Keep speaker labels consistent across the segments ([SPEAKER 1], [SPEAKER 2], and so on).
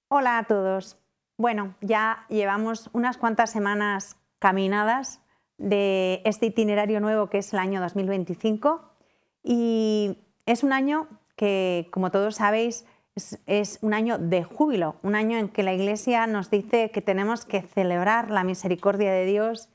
[SPEAKER 1] Hola a todos. Bueno, ya llevamos unas cuantas semanas caminadas de este itinerario nuevo que es el año 2025 y es un año que, como todos sabéis, es un año de júbilo, un año en que la Iglesia nos dice que tenemos que celebrar la misericordia de Dios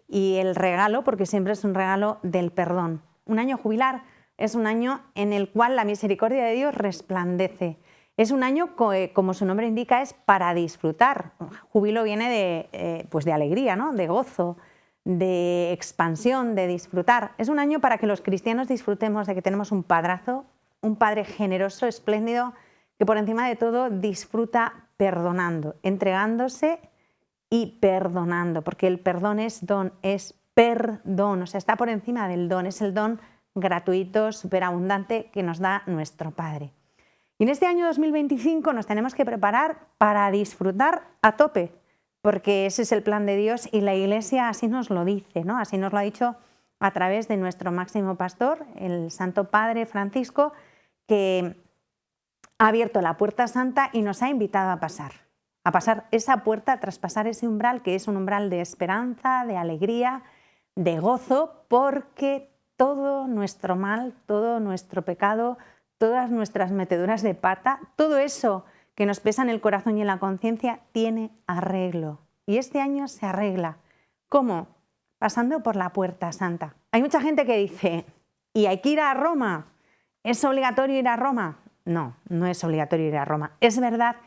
[SPEAKER 1] y el regalo, porque siempre es un regalo del perdón. Un año jubilar es un año en el cual la misericordia de Dios resplandece. Es un año, como su nombre indica, es para disfrutar. Júbilo viene pues de alegría, ¿no? De gozo, de expansión, de disfrutar. Es un año para que los cristianos disfrutemos de que tenemos un padrazo, un padre generoso, espléndido, que por encima de todo disfruta perdonando, entregándose y perdonando, porque el perdón es don, es perdón, o sea, está por encima del don, es el don gratuito, superabundante que nos da nuestro Padre. Y en este año 2025 nos tenemos que preparar para disfrutar a tope, porque ese es el plan de Dios y la Iglesia así nos lo dice, ¿no? Así nos lo ha dicho a través de nuestro máximo pastor, el Santo Padre Francisco, que ha abierto la puerta santa y nos ha invitado a pasar esa puerta, a traspasar ese umbral que es un umbral de esperanza, de alegría, de gozo, porque todo nuestro mal, todo nuestro pecado, todas nuestras meteduras de pata, todo eso que nos pesa en el corazón y en la conciencia tiene arreglo. Y este año se arregla. ¿Cómo? Pasando por la puerta santa. Hay mucha gente que dice, ¿y hay que ir a Roma? ¿Es obligatorio ir a Roma? No, no es obligatorio ir a Roma. Es verdad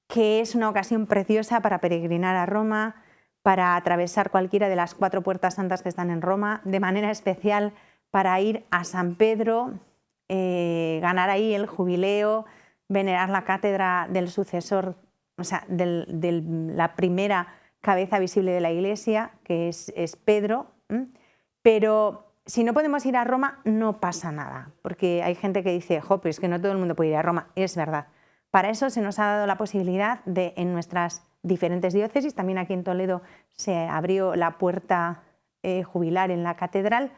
[SPEAKER 1] que es una ocasión preciosa para peregrinar a Roma, para atravesar cualquiera de las 4 puertas santas que están en Roma, de manera especial para ir a San Pedro, ganar ahí el jubileo, venerar la cátedra del sucesor, o sea, de la primera cabeza visible de la Iglesia, que es Pedro. Pero si no podemos ir a Roma, no pasa nada, porque hay gente que dice, pues es que no todo el mundo puede ir a Roma. Es verdad. Para eso se nos ha dado la posibilidad de, en nuestras diferentes diócesis, también aquí en Toledo se abrió la puerta jubilar en la catedral,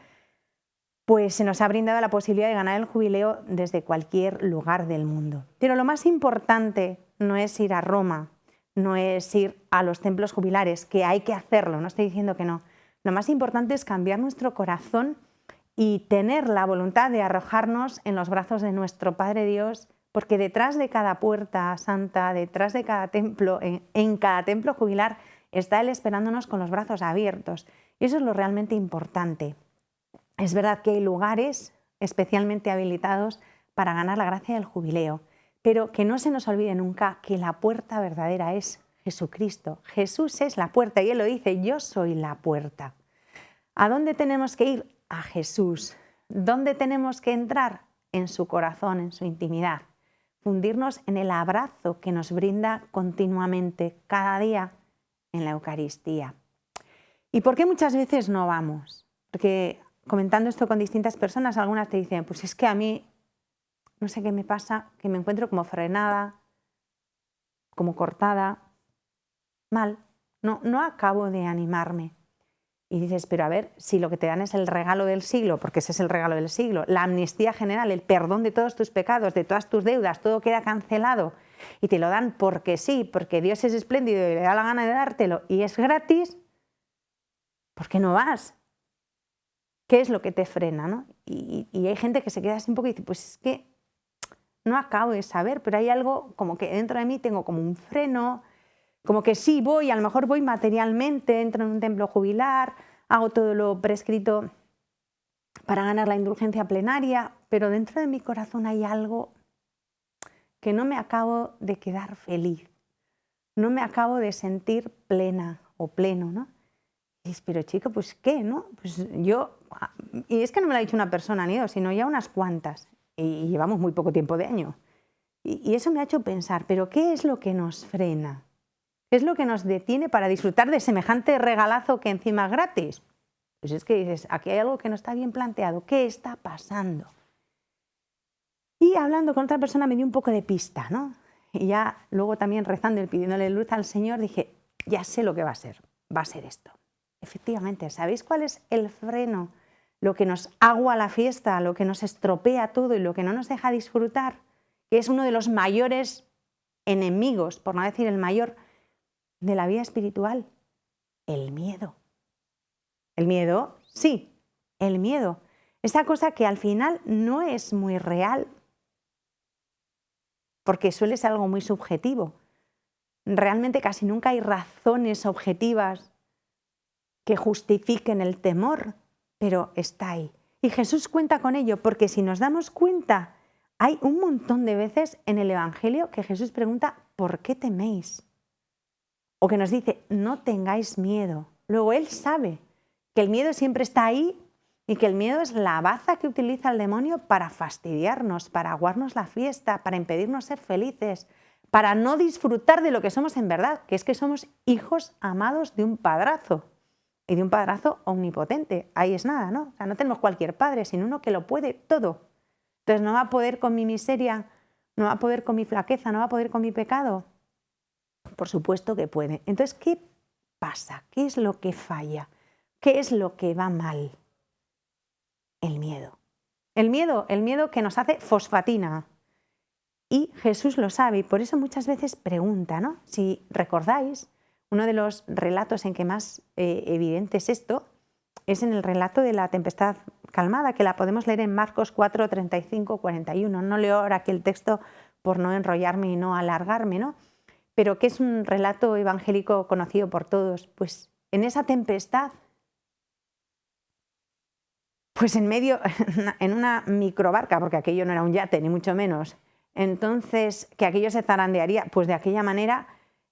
[SPEAKER 1] pues se nos ha brindado la posibilidad de ganar el jubileo desde cualquier lugar del mundo. Pero lo más importante no es ir a Roma, no es ir a los templos jubilares, que hay que hacerlo, no estoy diciendo que no. Lo más importante es cambiar nuestro corazón y tener la voluntad de arrojarnos en los brazos de nuestro Padre Dios, porque detrás de cada puerta santa, detrás de cada templo, en cada templo jubilar, está Él esperándonos con los brazos abiertos. Y eso es lo realmente importante. Es verdad que hay lugares especialmente habilitados para ganar la gracia del jubileo, pero que no se nos olvide nunca que la puerta verdadera es Jesucristo. Jesús es la puerta y Él lo dice, yo soy la puerta. ¿A dónde tenemos que ir? A Jesús. ¿Dónde tenemos que entrar? En su corazón, en su intimidad. Fundirnos en el abrazo que nos brinda continuamente, cada día, en la Eucaristía. ¿Y por qué muchas veces no vamos? Porque comentando esto con distintas personas, algunas te dicen, pues es que a mí, no sé qué me pasa, que me encuentro como frenada, como cortada, mal, no acabo de animarme. Y dices, pero a ver, si lo que te dan es el regalo del siglo, porque ese es el regalo del siglo, la amnistía general, el perdón de todos tus pecados, de todas tus deudas, todo queda cancelado y te lo dan porque sí, porque Dios es espléndido y le da la gana de dártelo y es gratis, ¿por qué no vas? ¿Qué es lo que te frena? ¿No? Y hay gente que se queda así un poco y dice, pues es que no acabo de saber, pero hay algo como que dentro de mí tengo como un freno, como que sí voy, a lo mejor voy materialmente, entro en un templo jubilar, hago todo lo prescrito para ganar la indulgencia plenaria, pero dentro de mi corazón hay algo que no me acabo de quedar feliz, no me acabo de sentir plena o pleno, ¿no? Y dices, pero chico, pues ¿qué? ¿No? Pues yo, y es que no me lo ha dicho una persona ni dos, sino ya unas cuantas, y llevamos muy poco tiempo de año. Y eso me ha hecho pensar, pero ¿qué es lo que nos frena? ¿Qué es lo que nos detiene para disfrutar de semejante regalazo que encima es gratis? Pues es que dices, aquí hay algo que no está bien planteado. ¿Qué está pasando? Y hablando con otra persona me dio un poco de pista, ¿no? Y ya luego también rezando y pidiéndole luz al Señor dije, ya sé lo que va a ser esto. Efectivamente, ¿sabéis cuál es el freno? Lo que nos agua la fiesta, lo que nos estropea todo y lo que no nos deja disfrutar, que es uno de los mayores enemigos, por no decir el mayor, de la vida espiritual? El miedo. El miedo, sí, el miedo. Esa cosa que al final no es muy real, porque suele ser algo muy subjetivo. Realmente casi nunca hay razones objetivas que justifiquen el temor, pero está ahí. Y Jesús cuenta con ello, porque si nos damos cuenta, hay un montón de veces en el Evangelio que Jesús pregunta, ¿por qué teméis? O que nos dice, no tengáis miedo. Luego Él sabe que el miedo siempre está ahí y que el miedo es la baza que utiliza el demonio para fastidiarnos, para aguarnos la fiesta, para impedirnos ser felices, para no disfrutar de lo que somos en verdad, que es que somos hijos amados de un padrazo. Y de un padrazo omnipotente. Ahí es nada, ¿no? O sea, no tenemos cualquier padre, sino uno que lo puede todo. Entonces no va a poder con mi miseria, no va a poder con mi flaqueza, no va a poder con mi pecado. Por supuesto que puede. Entonces, ¿qué pasa? ¿Qué es lo que falla? ¿Qué es lo que va mal? El miedo. El miedo que nos hace fosfatina. Y Jesús lo sabe y por eso muchas veces pregunta, ¿no? Si recordáis, uno de los relatos en que más evidente es esto es en el relato de la tempestad calmada, que la podemos leer en Marcos 4, 35, 41. No leo ahora aquí el texto por no enrollarme y no alargarme, ¿no? Pero que es un relato evangélico conocido por todos. Pues en esa tempestad, pues en medio, en una microbarca, porque aquello no era un yate, ni mucho menos, entonces que aquello se zarandearía, pues de aquella manera,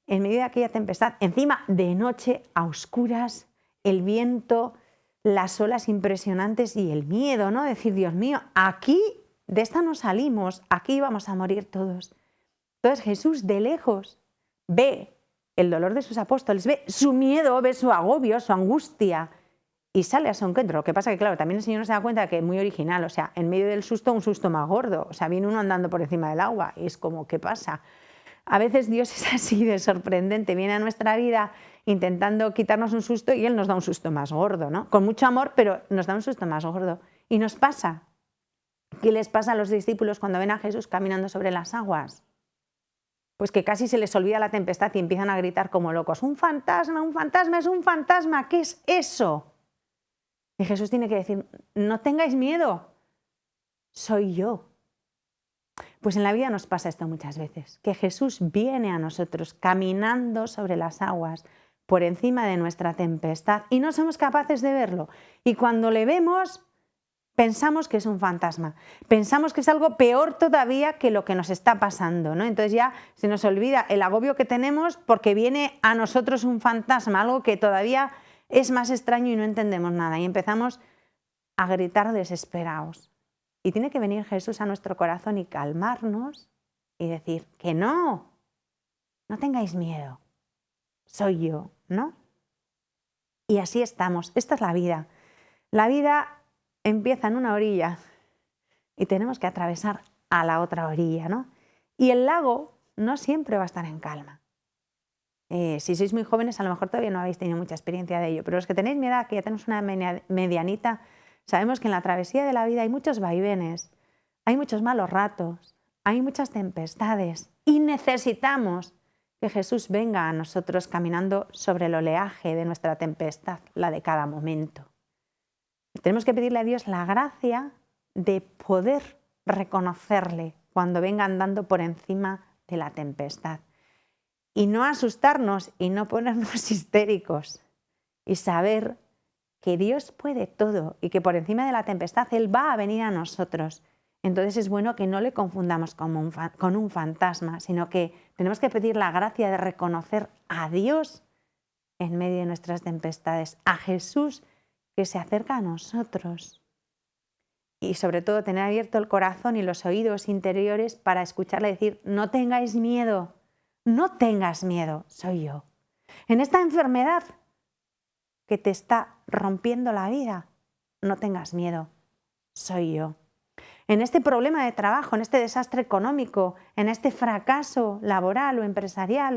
[SPEAKER 1] en medio de aquella tempestad, encima de noche, a oscuras, el viento, las olas impresionantes y el miedo, ¿no? Decir, Dios mío, aquí de esta no salimos, aquí vamos a morir todos. Entonces Jesús de lejos ve el dolor de sus apóstoles, ve su miedo, ve su agobio, su angustia y sale a su encuentro. Lo que pasa que, claro, también el Señor no se da cuenta de que es muy original, o sea, en medio del susto, un susto más gordo, o sea, viene uno andando por encima del agua y es como, ¿qué pasa? A veces Dios es así de sorprendente, viene a nuestra vida intentando quitarnos un susto y Él nos da un susto más gordo, ¿no? Con mucho amor, pero nos da un susto más gordo. Y nos pasa. ¿Qué les pasa a los discípulos cuando ven a Jesús caminando sobre las aguas? Pues que casi se les olvida la tempestad y empiezan a gritar como locos, un fantasma, es un fantasma, ¿qué es eso? Y Jesús tiene que decir, no tengáis miedo, soy yo. Pues en la vida nos pasa esto muchas veces, que Jesús viene a nosotros caminando sobre las aguas por encima de nuestra tempestad y no somos capaces de verlo. Y cuando le vemos, pensamos que es un fantasma, pensamos que es algo peor todavía que lo que nos está pasando, ¿no? Entonces ya se nos olvida el agobio que tenemos porque viene a nosotros un fantasma, algo que todavía es más extraño y no entendemos nada y empezamos a gritar desesperados. Y tiene que venir Jesús a nuestro corazón y calmarnos y decir que no tengáis miedo, soy yo, ¿no? Y así estamos, esta es la vida. La vida empieza en una orilla y tenemos que atravesar a la otra orilla, ¿no? Y el lago no siempre va a estar en calma. Si sois muy jóvenes, a lo mejor todavía no habéis tenido mucha experiencia de ello, pero los que tenéis mi edad, que ya tenemos una medianita, sabemos que en la travesía de la vida hay muchos vaivenes, hay muchos malos ratos, hay muchas tempestades y necesitamos que Jesús venga a nosotros caminando sobre el oleaje de nuestra tempestad, la de cada momento. Tenemos que pedirle a Dios la gracia de poder reconocerle cuando venga andando por encima de la tempestad. Y no asustarnos y no ponernos histéricos y saber que Dios puede todo y que por encima de la tempestad Él va a venir a nosotros. Entonces es bueno que no le confundamos con un fantasma, sino que tenemos que pedir la gracia de reconocer a Dios en medio de nuestras tempestades, a Jesús que se acerca a nosotros. Y sobre todo tener abierto el corazón y los oídos interiores para escucharle decir, no tengáis miedo, no tengas miedo, soy yo. En esta enfermedad que te está rompiendo la vida, no tengas miedo, soy yo. En este problema de trabajo, en este desastre económico, en este fracaso laboral o empresarial,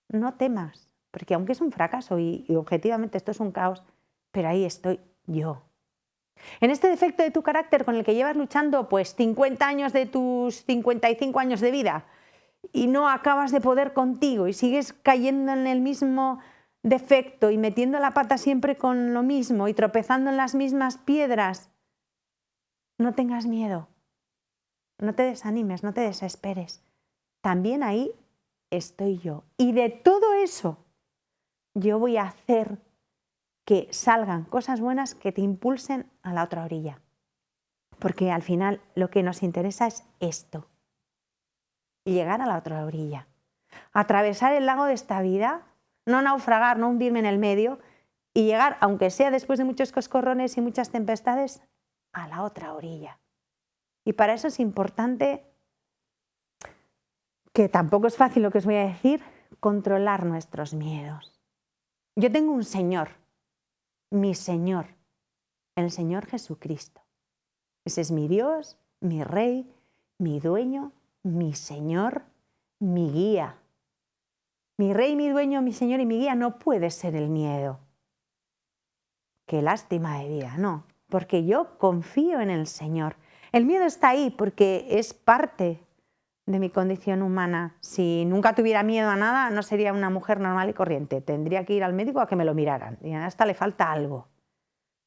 [SPEAKER 1] no temas, porque aunque es un fracaso y objetivamente esto es un caos, pero ahí estoy yo. En este defecto de tu carácter con el que llevas luchando pues 50 años de tus 55 años de vida y no acabas de poder contigo y sigues cayendo en el mismo defecto y metiendo la pata siempre con lo mismo y tropezando en las mismas piedras, no tengas miedo, no te desanimes, no te desesperes. También ahí estoy yo. Y de todo eso yo voy a hacer que salgan cosas buenas que te impulsen a la otra orilla. Porque al final lo que nos interesa es esto, llegar a la otra orilla. Atravesar el lago de esta vida, no naufragar, no hundirme en el medio y llegar, aunque sea después de muchos coscorrones y muchas tempestades, a la otra orilla. Y para eso es importante, que tampoco es fácil lo que os voy a decir, controlar nuestros miedos. Yo tengo un Señor, mi Señor, el Señor Jesucristo. Ese es mi Dios, mi Rey, mi dueño, mi Señor, mi guía. Mi Rey, mi dueño, mi Señor y mi guía no puede ser el miedo. Qué lástima de vida, no, porque yo confío en el Señor. El miedo está ahí porque es parte de mi condición humana. Si nunca tuviera miedo a nada, no sería una mujer normal y corriente. Tendría que ir al médico a que me lo miraran. Y a esta le falta algo.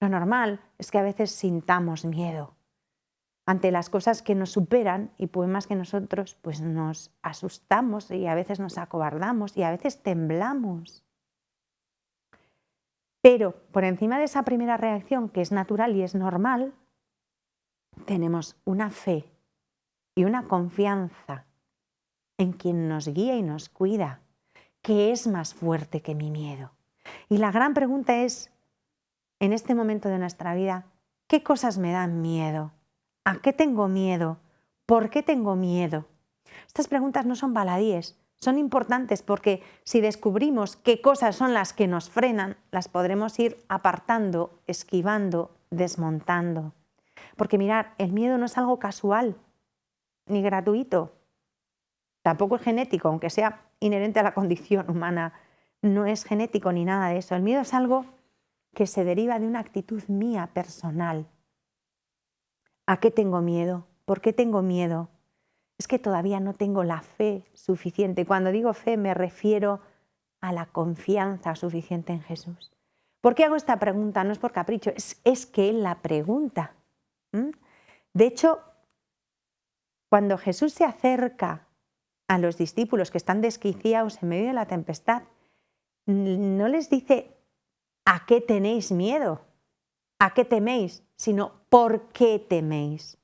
[SPEAKER 1] Lo normal es que a veces sintamos miedo ante las cosas que nos superan y pues más que nosotros, pues nos asustamos y a veces nos acobardamos y a veces temblamos. Pero por encima de esa primera reacción, que es natural y es normal, tenemos una fe y una confianza en quien nos guía y nos cuida, que es más fuerte que mi miedo. Y la gran pregunta es, en este momento de nuestra vida, ¿qué cosas me dan miedo? ¿A qué tengo miedo? ¿Por qué tengo miedo? Estas preguntas no son baladíes, son importantes porque si descubrimos qué cosas son las que nos frenan, las podremos ir apartando, esquivando, desmontando. Porque mirad, el miedo no es algo casual ni gratuito, tampoco es genético, aunque sea inherente a la condición humana, no es genético ni nada de eso. El miedo es algo que se deriva de una actitud mía personal. ¿A qué tengo miedo? ¿Por qué tengo miedo? Es que todavía no tengo la fe suficiente. Cuando digo fe me refiero a la confianza suficiente en Jesús. ¿Por qué hago esta pregunta? No es por capricho, es que Él la pregunta. De hecho, cuando Jesús se acerca a los discípulos que están desquiciados en medio de la tempestad, no les dice ¿a qué tenéis miedo? ¿A qué teméis? Sino ¿por qué teméis?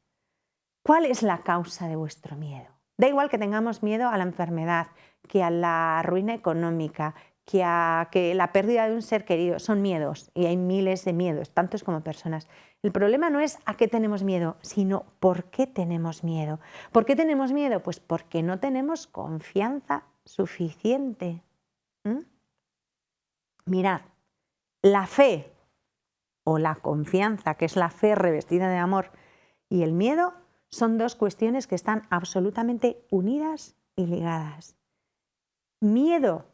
[SPEAKER 1] ¿Cuál es la causa de vuestro miedo? Da igual que tengamos miedo a la enfermedad, que a la ruina económica, que a la pérdida de un ser querido. Son miedos y hay miles de miedos, tantos como personas. El problema no es a qué tenemos miedo, sino por qué tenemos miedo. ¿Por qué tenemos miedo? Pues porque no tenemos confianza suficiente. Mirad, la fe o la confianza, que es la fe revestida de amor, y el miedo son dos cuestiones que están absolutamente unidas y ligadas. Miedo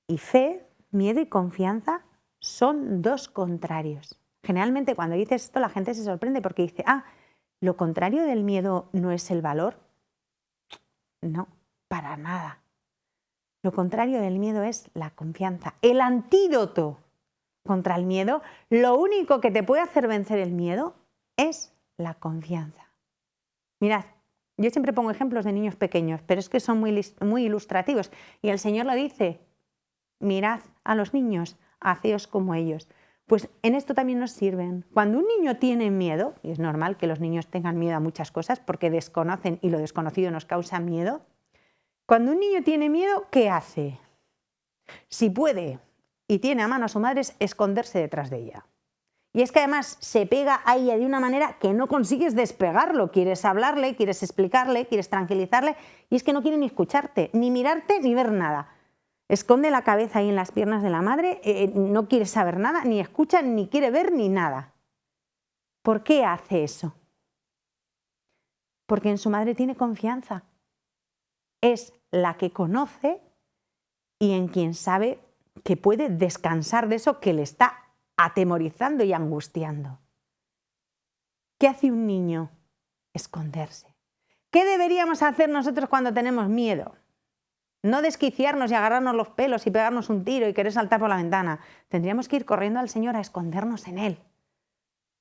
[SPEAKER 1] y fe, miedo y confianza son dos contrarios. Generalmente cuando dices esto la gente se sorprende porque dice, ¿lo contrario del miedo no es el valor? No, para nada. Lo contrario del miedo es la confianza. El antídoto contra el miedo, lo único que te puede hacer vencer el miedo es la confianza. Mirad, yo siempre pongo ejemplos de niños pequeños, pero es que son muy ilustrativos. Y el Señor lo dice, mirad a los niños, haceos como ellos. Pues en esto también nos sirven. Cuando un niño tiene miedo, y es normal que los niños tengan miedo a muchas cosas porque desconocen y lo desconocido nos causa miedo, cuando un niño tiene miedo, ¿qué hace? Si puede y tiene a mano a su madre, es esconderse detrás de ella. Y es que además se pega a ella de una manera que no consigues despegarlo. Quieres hablarle, quieres explicarle, quieres tranquilizarle y es que no quiere ni escucharte, ni mirarte, ni ver nada. Esconde la cabeza ahí en las piernas de la madre, no quiere saber nada, ni escucha, ni quiere ver, ni nada. ¿Por qué hace eso? Porque en su madre tiene confianza. Es la que conoce y en quien sabe que puede descansar de eso que le está atemorizando y angustiando. ¿Qué hace un niño? Esconderse. ¿Qué deberíamos hacer nosotros cuando tenemos miedo? No desquiciarnos y agarrarnos los pelos y pegarnos un tiro y querer saltar por la ventana. Tendríamos que ir corriendo al Señor a escondernos en Él,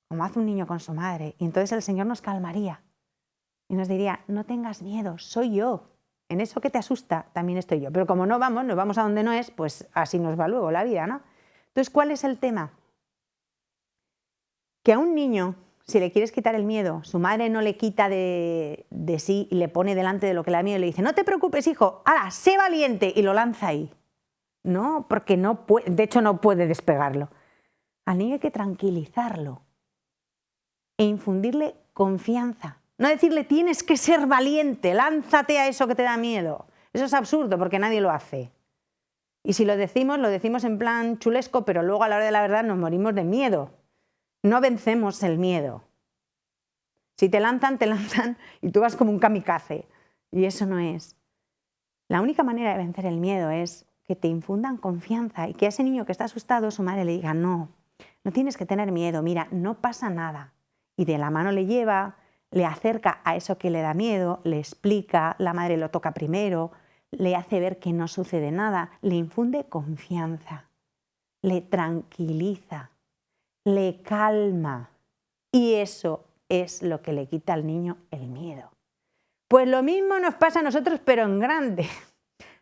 [SPEAKER 1] como hace un niño con su madre. Y entonces el Señor nos calmaría y nos diría, no tengas miedo, soy yo. En eso que te asusta también estoy yo. Pero como no vamos, nos vamos a donde no es, pues así nos va luego la vida, ¿no? Entonces, ¿cuál es el tema? Que a un niño, si le quieres quitar el miedo, su madre no le quita de sí y le pone delante de lo que le da miedo y le dice, no te preocupes, hijo, ¡hala, sé valiente! Y lo lanza ahí. No, porque no puede, de hecho no puede despegarlo. Al niño hay que tranquilizarlo e infundirle confianza. No decirle, tienes que ser valiente, lánzate a eso que te da miedo. Eso es absurdo porque nadie lo hace. Y si lo decimos en plan chulesco, pero luego a la hora de la verdad nos morimos de miedo. No vencemos el miedo. Si te lanzan y tú vas como un kamikaze. Y eso no es. La única manera de vencer el miedo es que te infundan confianza y que a ese niño que está asustado su madre le diga, no, no tienes que tener miedo, mira, no pasa nada. Y de la mano le lleva, le acerca a eso que le da miedo, le explica, la madre lo toca primero, le hace ver que no sucede nada, le infunde confianza, le tranquiliza, le calma. Y eso es lo que le quita al niño el miedo. Pues lo mismo nos pasa a nosotros, pero en grande.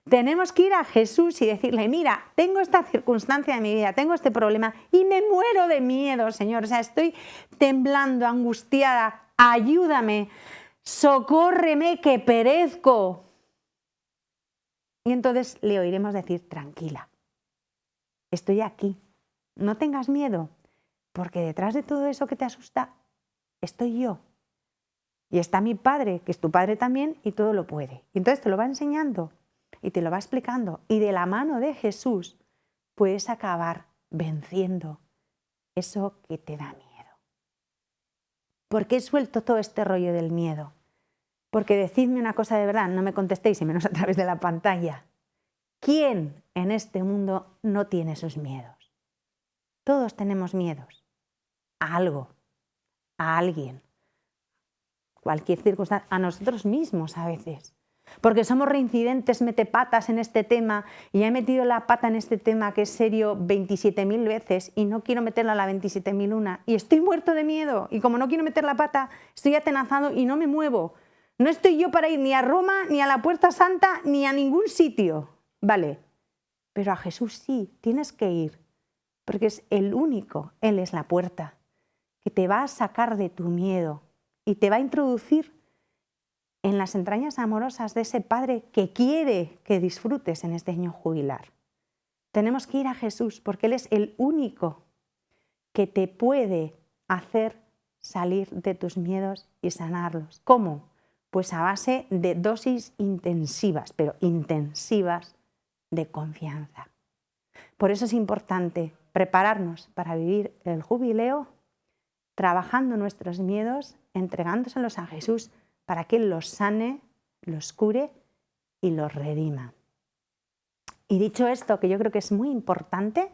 [SPEAKER 1] Tenemos que ir a Jesús y decirle, mira, tengo esta circunstancia en mi vida, tengo este problema y me muero de miedo, Señor. O sea, estoy temblando, angustiada, ayúdame, socórreme que perezco. Y entonces le oiremos decir, tranquila, estoy aquí, no tengas miedo, porque detrás de todo eso que te asusta, estoy yo. Y está mi Padre, que es tu Padre también, y todo lo puede. Y entonces te lo va enseñando y te lo va explicando. Y de la mano de Jesús puedes acabar venciendo eso que te da miedo. ¿Por qué he suelto todo este rollo del miedo? Porque decidme una cosa de verdad, no me contestéis y menos a través de la pantalla. ¿Quién en este mundo no tiene sus miedos? Todos tenemos miedos. A algo, a alguien, cualquier circunstancia, a nosotros mismos a veces. Porque somos reincidentes, metepatas en este tema y ya he metido la pata en este tema que es serio 27.000 veces y no quiero meterla a la 27.001 y estoy muerto de miedo y como no quiero meter la pata estoy atenazado y no me muevo. No estoy yo para ir ni a Roma, ni a la Puerta Santa, ni a ningún sitio. Vale, pero a Jesús sí, tienes que ir porque es el único, Él es la puerta que te va a sacar de tu miedo y te va a introducir en las entrañas amorosas de ese Padre que quiere que disfrutes en este año jubilar. Tenemos que ir a Jesús porque Él es el único que te puede hacer salir de tus miedos y sanarlos. ¿Cómo? Pues a base de dosis intensivas, pero intensivas de confianza. Por eso es importante prepararnos para vivir el jubileo, trabajando nuestros miedos, entregándoselos a Jesús, para que Él los sane, los cure y los redima. Y dicho esto, que yo creo que es muy importante,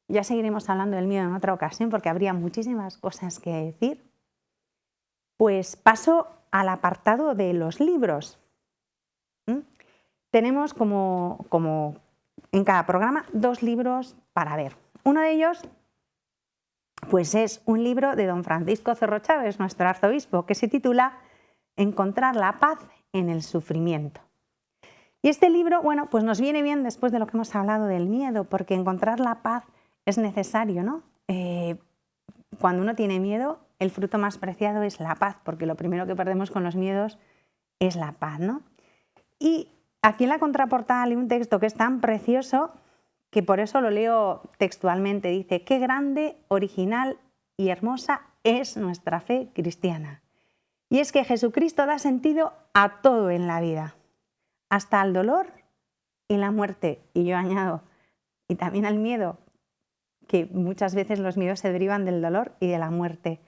[SPEAKER 1] ya seguiremos hablando del miedo en otra ocasión porque habría muchísimas cosas que decir, pues paso al apartado de los libros. Tenemos como en cada programa 2 libros para ver. Uno de ellos pues es un libro de don Francisco Cerro Chaves, nuestro arzobispo, que se titula Encontrar la paz en el sufrimiento. Y este libro, bueno, pues nos viene bien después de lo que hemos hablado del miedo, porque encontrar la paz es necesario, ¿no? Cuando uno tiene miedo, el fruto más preciado es la paz, porque lo primero que perdemos con los miedos es la paz, ¿no? Y aquí en la contraportada hay un texto que es tan precioso que por eso lo leo textualmente. Dice, qué grande, original y hermosa es nuestra fe cristiana. Y es que Jesucristo da sentido a todo en la vida, hasta al dolor y la muerte. Y yo añado, y también al miedo, que muchas veces los miedos se derivan del dolor y de la muerte.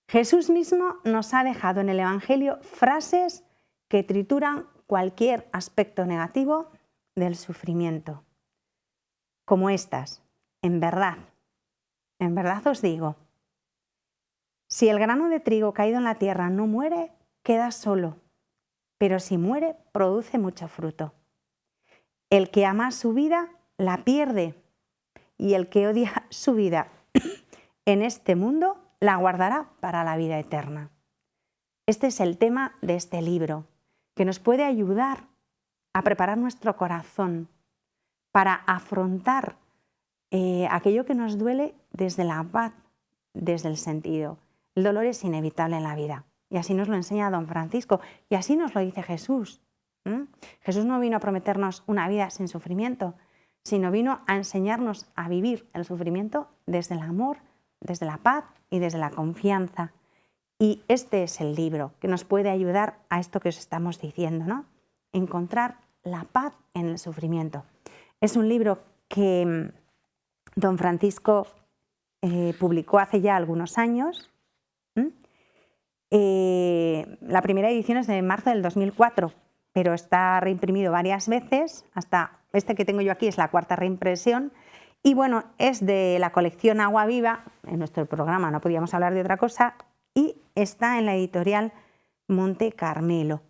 [SPEAKER 1] Jesús mismo nos ha dejado en el Evangelio frases que trituran cualquier aspecto negativo del sufrimiento. Como estas, en verdad os digo, si el grano de trigo caído en la tierra no muere, queda solo, pero si muere, produce mucho fruto. El que ama su vida la pierde, y el que odia su vida en este mundo la guardará para la vida eterna. Este es el tema de este libro, que nos puede ayudar a preparar nuestro corazón para afrontar aquello que nos duele desde la paz, desde el sentido. El dolor es inevitable en la vida, y así nos lo enseña don Francisco, y así nos lo dice Jesús. Jesús no vino a prometernos una vida sin sufrimiento, sino vino a enseñarnos a vivir el sufrimiento desde el amor, desde la paz y desde la confianza. Y este es el libro que nos puede ayudar a esto que os estamos diciendo, ¿no? Encontrar la paz en el sufrimiento. Es un libro que don Francisco publicó hace ya algunos años. La primera edición es de marzo del 2004, pero está reimprimido varias veces. Hasta este que tengo yo aquí es la cuarta reimpresión. Y bueno, es de la colección Agua Viva. En nuestro programa no podíamos hablar de otra cosa. Y está en la editorial Monte Carmelo.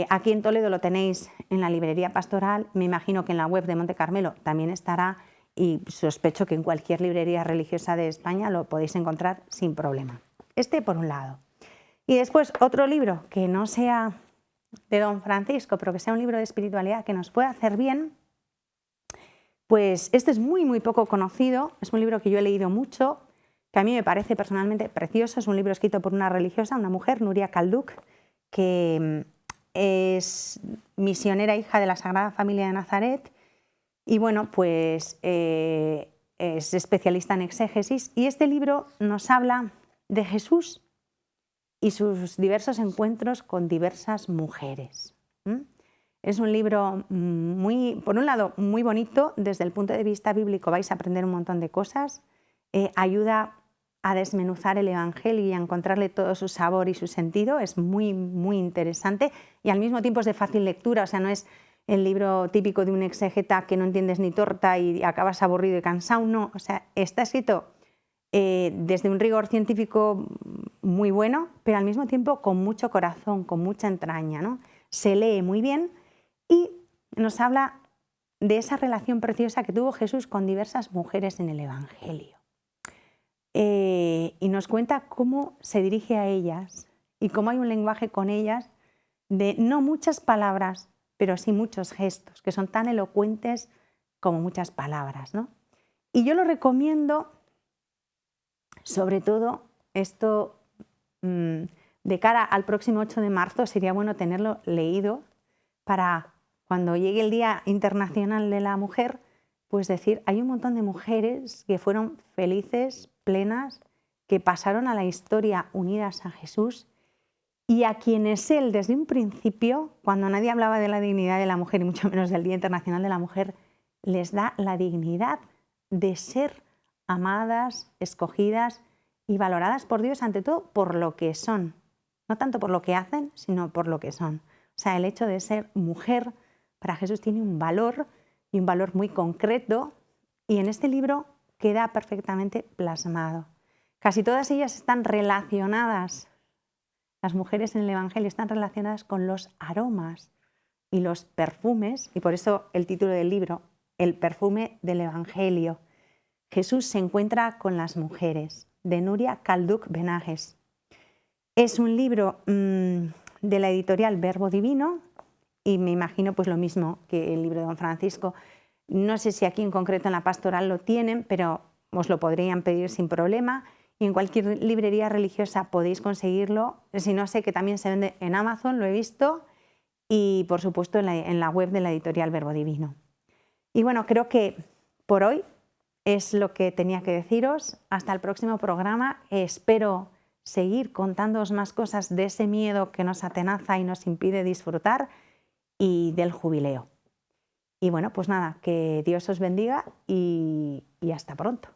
[SPEAKER 1] Aquí en Toledo lo tenéis en la librería Pastoral. Me imagino que en la web de Monte Carmelo también estará, y sospecho que en cualquier librería religiosa de España lo podéis encontrar sin problema. Este por un lado. Y después otro libro que no sea de don Francisco, pero que sea un libro de espiritualidad que nos pueda hacer bien. Pues este es muy, muy poco conocido. Es un libro que yo he leído mucho, que a mí me parece personalmente precioso. Es un libro escrito por una religiosa, una mujer, Núria Calduk, que es misionera, hija de la Sagrada Familia de Nazaret, y bueno, pues es especialista en exégesis. Y este libro nos habla de Jesús y sus diversos encuentros con diversas mujeres. Es un libro por un lado, muy bonito. Desde el punto de vista bíblico vais a aprender un montón de cosas. Ayuda a desmenuzar el Evangelio y a encontrarle todo su sabor y su sentido. Es muy, muy interesante y al mismo tiempo es de fácil lectura. O sea, no es el libro típico de un exégeta que no entiendes ni torta y acabas aburrido y cansado. No, o sea, está escrito desde un rigor científico muy bueno, pero al mismo tiempo con mucho corazón, con mucha entraña, ¿no? Se lee muy bien y nos habla de esa relación preciosa que tuvo Jesús con diversas mujeres en el Evangelio. Y nos cuenta cómo se dirige a ellas y cómo hay un lenguaje con ellas de no muchas palabras, pero sí muchos gestos, que son tan elocuentes como muchas palabras, ¿no? Y yo lo recomiendo, sobre todo, esto de cara al próximo 8 de marzo, sería bueno tenerlo leído para cuando llegue el Día Internacional de la Mujer, pues decir, hay un montón de mujeres que fueron felices, plenas, que pasaron a la historia unidas a Jesús y a quienes él desde un principio, cuando nadie hablaba de la dignidad de la mujer y mucho menos del Día Internacional de la Mujer, les da la dignidad de ser amadas, escogidas y valoradas por Dios, ante todo por lo que son, no tanto por lo que hacen, sino por lo que son. O sea, el hecho de ser mujer para Jesús tiene un valor y un valor muy concreto, y en este libro queda perfectamente plasmado. Casi todas ellas están relacionadas, las mujeres en el Evangelio están relacionadas con los aromas y los perfumes, y por eso el título del libro, El perfume del Evangelio. Jesús se encuentra con las mujeres, de Núria Calduk Benajes. Es un libro de la editorial Verbo Divino, y me imagino pues lo mismo que el libro de don Francisco. No sé si aquí en concreto en la Pastoral lo tienen, pero os lo podrían pedir sin problema, y en cualquier librería religiosa podéis conseguirlo. Si no, sé que también se vende en Amazon, lo he visto, y por supuesto en la web de la editorial Verbo Divino. Y bueno, creo que por hoy es lo que tenía que deciros. Hasta el próximo programa. Espero seguir contándoos más cosas de ese miedo que nos atenaza y nos impide disfrutar, y del jubileo. Y bueno, pues nada, que Dios os bendiga y hasta pronto.